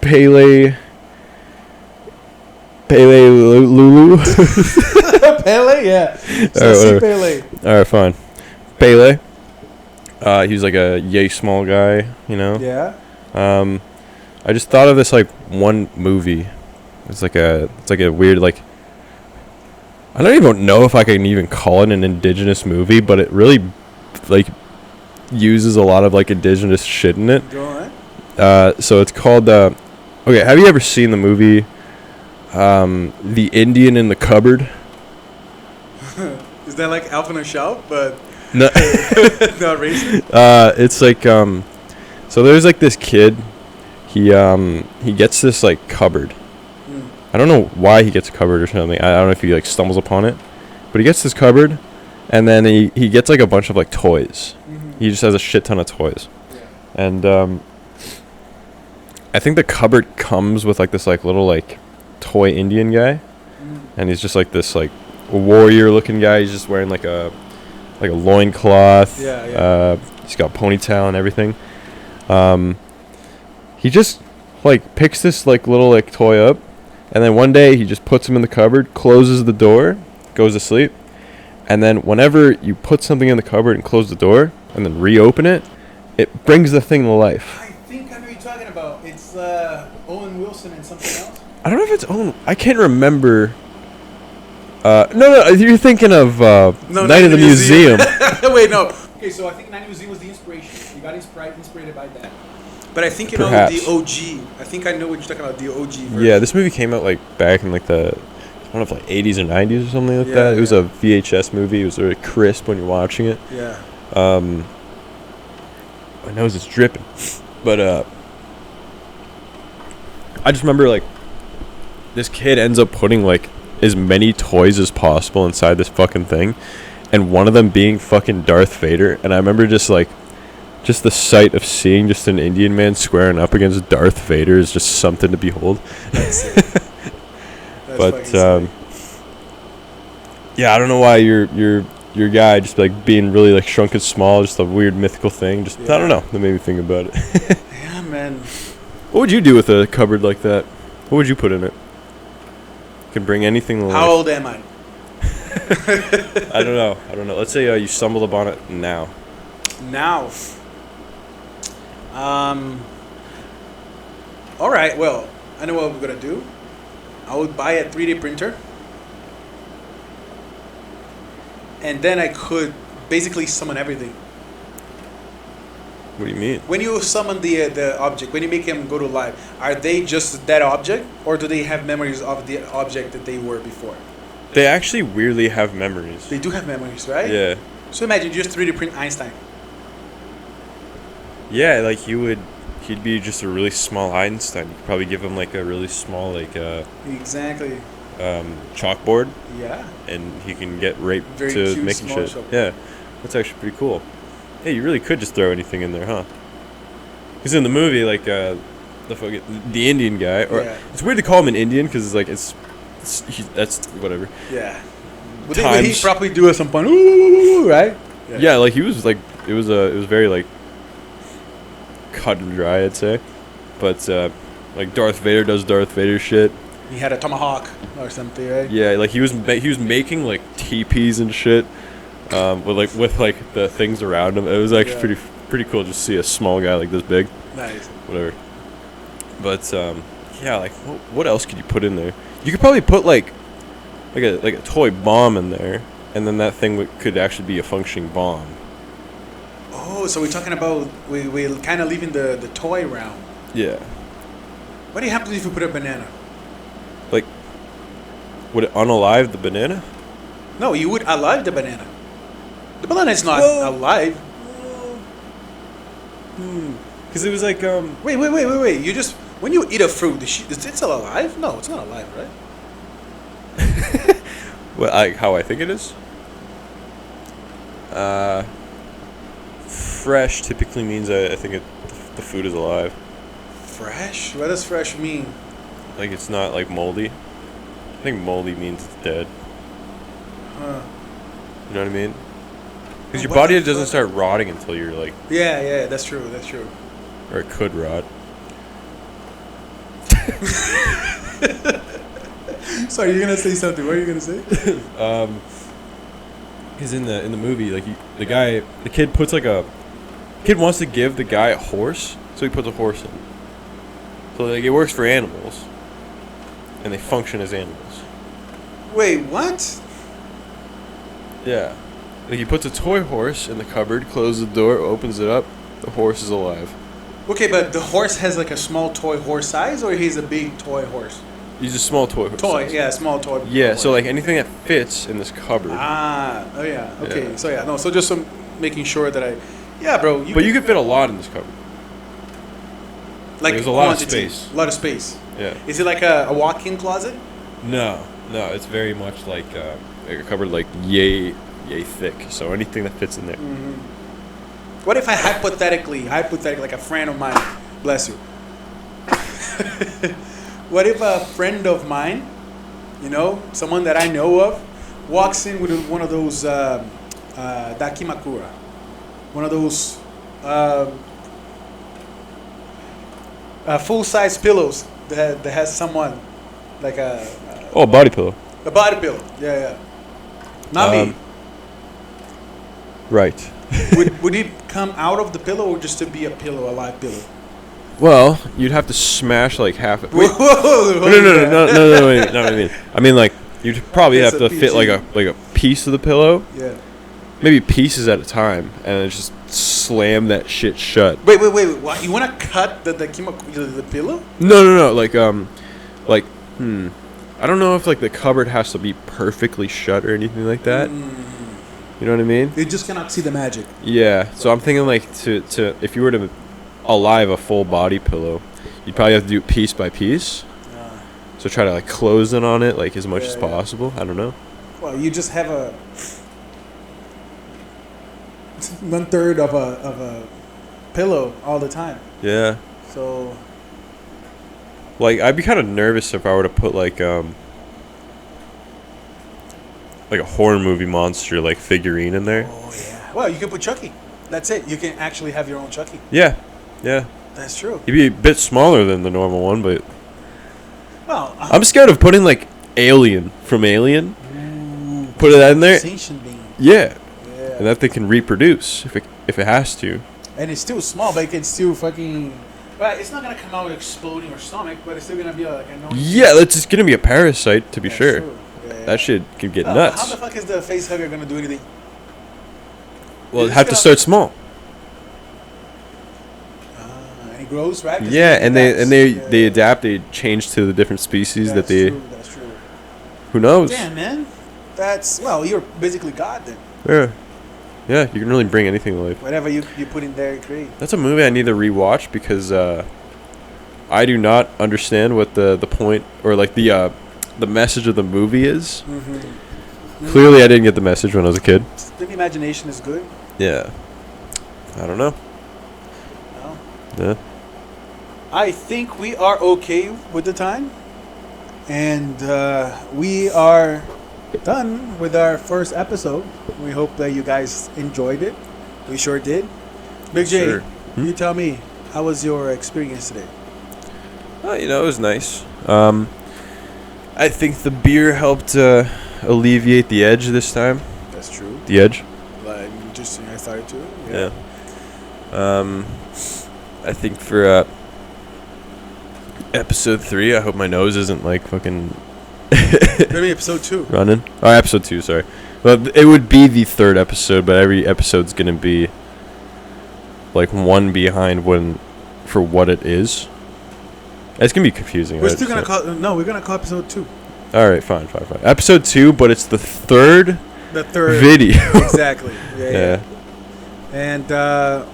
Pele Lulu? Pele, yeah. Alright, Pele. All right, fine. Pele. He was like a yay small guy, you know. Yeah. I just thought of this like one movie. It's like a weird like. I don't even know if I can even call it an indigenous movie, but it really like uses a lot of like indigenous shit in it. Go on. So it's called. Okay, have you ever seen the movie, The Indian in the Cupboard? Is that like Alvin and Shout, but No. not racist? It's like so there's like this kid. He gets this like cupboard. I don't know why he gets a cupboard or something. I don't know if he like stumbles upon it, but he gets this cupboard, and then he gets like a bunch of like toys. He just has a shit ton of toys, and I think the cupboard comes with like this like little like toy Indian guy, and he's just like this like warrior looking guy. He's just wearing like a loincloth. Yeah. He's got a ponytail and everything. He just like picks this like little like toy up. And then one day he just puts him in the cupboard, closes the door, goes to sleep. And then whenever you put something in the cupboard and close the door and then reopen it, it brings the thing to life. I think I know what you're talking about. It's Owen Wilson and something else. I don't know if it's Owen. I can't remember. No, you're thinking of Night of the Museum. Wait, no. Okay, so I think Night of the Museum was the inspiration. You got inspired by that. But I think you know the OG. I think I know what you're talking about, the OG version. Yeah, this movie came out like back in like the, I don't know if like 80s or 90s or something like Yeah, that. It was yeah. a VHS movie. It was very crisp when you're watching it. Yeah. My nose is dripping. But I just remember like this kid ends up putting like as many toys as possible inside this fucking thing, and one of them being fucking Darth Vader. And I remember just the sight of seeing just an Indian man squaring up against Darth Vader is just something to behold. That's it. That's But fucking yeah, I don't know why your guy just like being really like shrunk and small, just a weird mythical thing. Just I don't know. That made me think about it. sick. Yeah, man. What would you do with a cupboard like that? What would you put in it? Can bring anything to life. How old am I? I don't know. Let's say you stumbled upon it now. Now. All right. Well, I know what we're gonna do. I would buy a 3D printer, and then I could basically summon everything. What do you mean? When you summon the object, when you make them go to life, are they just that object, or do they have memories of the object that they were before? They actually weirdly have memories. They do have memories, right? Yeah. So imagine you just 3D print Einstein. Yeah, like he'd be just a really small Einstein. You could probably give him like a really small like Exactly. chalkboard, Yeah. and he can get right Very to cute, making small shit. chalkboard. Yeah, that's actually pretty cool. Hey, you really could just throw anything in there, huh? Because in the movie, like the Indian guy, or Yeah. it's weird to call him an Indian because it's like that's whatever. Yeah. Would he Times- probably do at some point? Ooh, right? Yeah, like he was like it was very like cut and dry, I'd say. But like Darth Vader does Darth Vader shit. He had a tomahawk or something, right? Yeah, like he was making like teepees and shit, with the things around him. It was actually pretty cool just to see a small guy like this big. Nice. Whatever. But yeah, like what else could you put in there? You could probably put like a toy bomb in there, and then that thing could actually be a functioning bomb. Oh, so we're talking about we're kind of leaving the toy realm. Yeah. What do you happen if you put a banana? Like, would it unalive the banana? No, you would alive the banana. The banana is not Well- alive. Because it was like Wait. You just when you eat a fruit, is it still alive? No, it's not alive, right? how I think it is. Fresh typically means I think the food is alive. Fresh? What does fresh mean? Like it's not like moldy. I think moldy means it's dead. Huh. You know what I mean? Because your What body the doesn't fuck? start rotting until you're like, Yeah, that's true. That's true. or it could rot. Sorry, you're gonna say something. What are you gonna say? Because in the movie, like the kid wants to give the guy a horse, so he puts a horse in. So like it works for animals, and they function as animals. Wait, what? Yeah, like he puts a toy horse in the cupboard, closes the door, opens it up, the horse is alive. Okay, but the horse has like a small toy horse size, or he's a big toy horse? He's a small toy horse. Toy, size. yeah, small toy. Yeah, so toy. like anything that fits in this cupboard. Oh yeah. Okay, Yeah. so yeah, no, so just some making sure that yeah, bro. But you can fit a lot in this cupboard. like there's a lot of quantity, space. A lot of space. Yeah. Is it like a walk-in closet? No, it's very much like a cupboard like yay thick. So anything that fits in there. What if I hypothetically, like a friend of mine, bless you. What if a friend of mine, someone that I know of, walks in with one of those dakimakura, one of those full-size pillows that has someone like Oh, a body pillow. a body pillow. Yeah. Not me. Right. Would it come out of the pillow or just to be a pillow, a live pillow? Well, you'd have to smash like half. Wait, Whoa, no. Wait, no, I mean like you'd probably It's have a to fit like a piece of the pillow, Yeah. maybe pieces at a time, and then just slam that shit shut. Wait. What? You want to cut the pillow? No. Like I don't know if like the cupboard has to be perfectly shut or anything like that. You know what I mean? You just cannot see the magic. Yeah. So I'm thinking like to if you were to alive a full body pillow, you'd probably have to do it piece by piece. So try to like close in on it like as much as possible. I don't know. Well, you just have a 1/3 of a pillow all the time. Yeah. So Like I'd be kind of nervous if I were to put like a horror movie monster like figurine in there. oh yeah. Well, you can put Chucky. That's it. You can actually have your own Chucky. Yeah. That's true. He'd be a bit smaller than the normal one, but Well, I'm scared of putting like Alien from Alien. Put it in there. Sensation beam. Yeah. Yeah. And that thing can reproduce if it has to. And it's still small, but it can still fucking. Well, it's not gonna come out exploding your stomach, but it's still gonna be like a no. Yeah, that's just gonna be a parasite to be That's sure. true. Yeah. That shit could get How nuts. the fuck is the face hugger gonna do anything? Well, It's have to gonna- start small. And it grows, right? 'Cause Yeah, it and they adapts. they Yeah. adapt. They change to the different species That's that they. true, that's true. Who knows? Damn, man. That's well, you're basically God then. Yeah, you can really bring anything to life. Whatever you put in there, you create. That's a movie I need to rewatch because I do not understand what the point or like the message of the movie is. Clearly, I didn't get the message when I was a kid. The imagination is good. Yeah, I don't know. No. Yeah. I think we are okay with the time, and we are done with our first episode. We hope that you guys enjoyed it. We sure did. Big J, Sure. you tell me, how was your experience today? Oh, it was nice. I think the beer helped alleviate the edge this time. That's true. The edge. Like, just I started to. Yeah. I think for episode 3, I hope my nose isn't like fucking Maybe episode 2. running. Oh, episode 2, sorry. Well, it would be the 3rd episode, but every episode's gonna be like one behind when for what it is. It's gonna be confusing. We're still gonna call. No, we're gonna call episode 2. All right, fine. Episode 2, but it's the 3rd The 3rd video. Exactly. Yeah. Yeah. And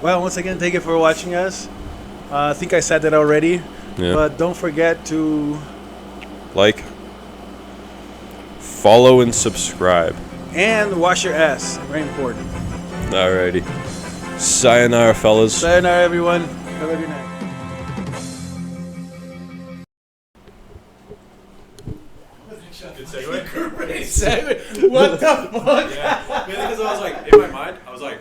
well, once again, thank you for watching us. I think I said that already, Yeah. but don't forget to. Like, follow, and subscribe. And wash your ass. Very important. Alrighty. Sayonara, fellas. Sayonara, everyone. Have a good night. Good segue. Great segue. What the fuck? Yeah. Because I was like, in my mind, I was like,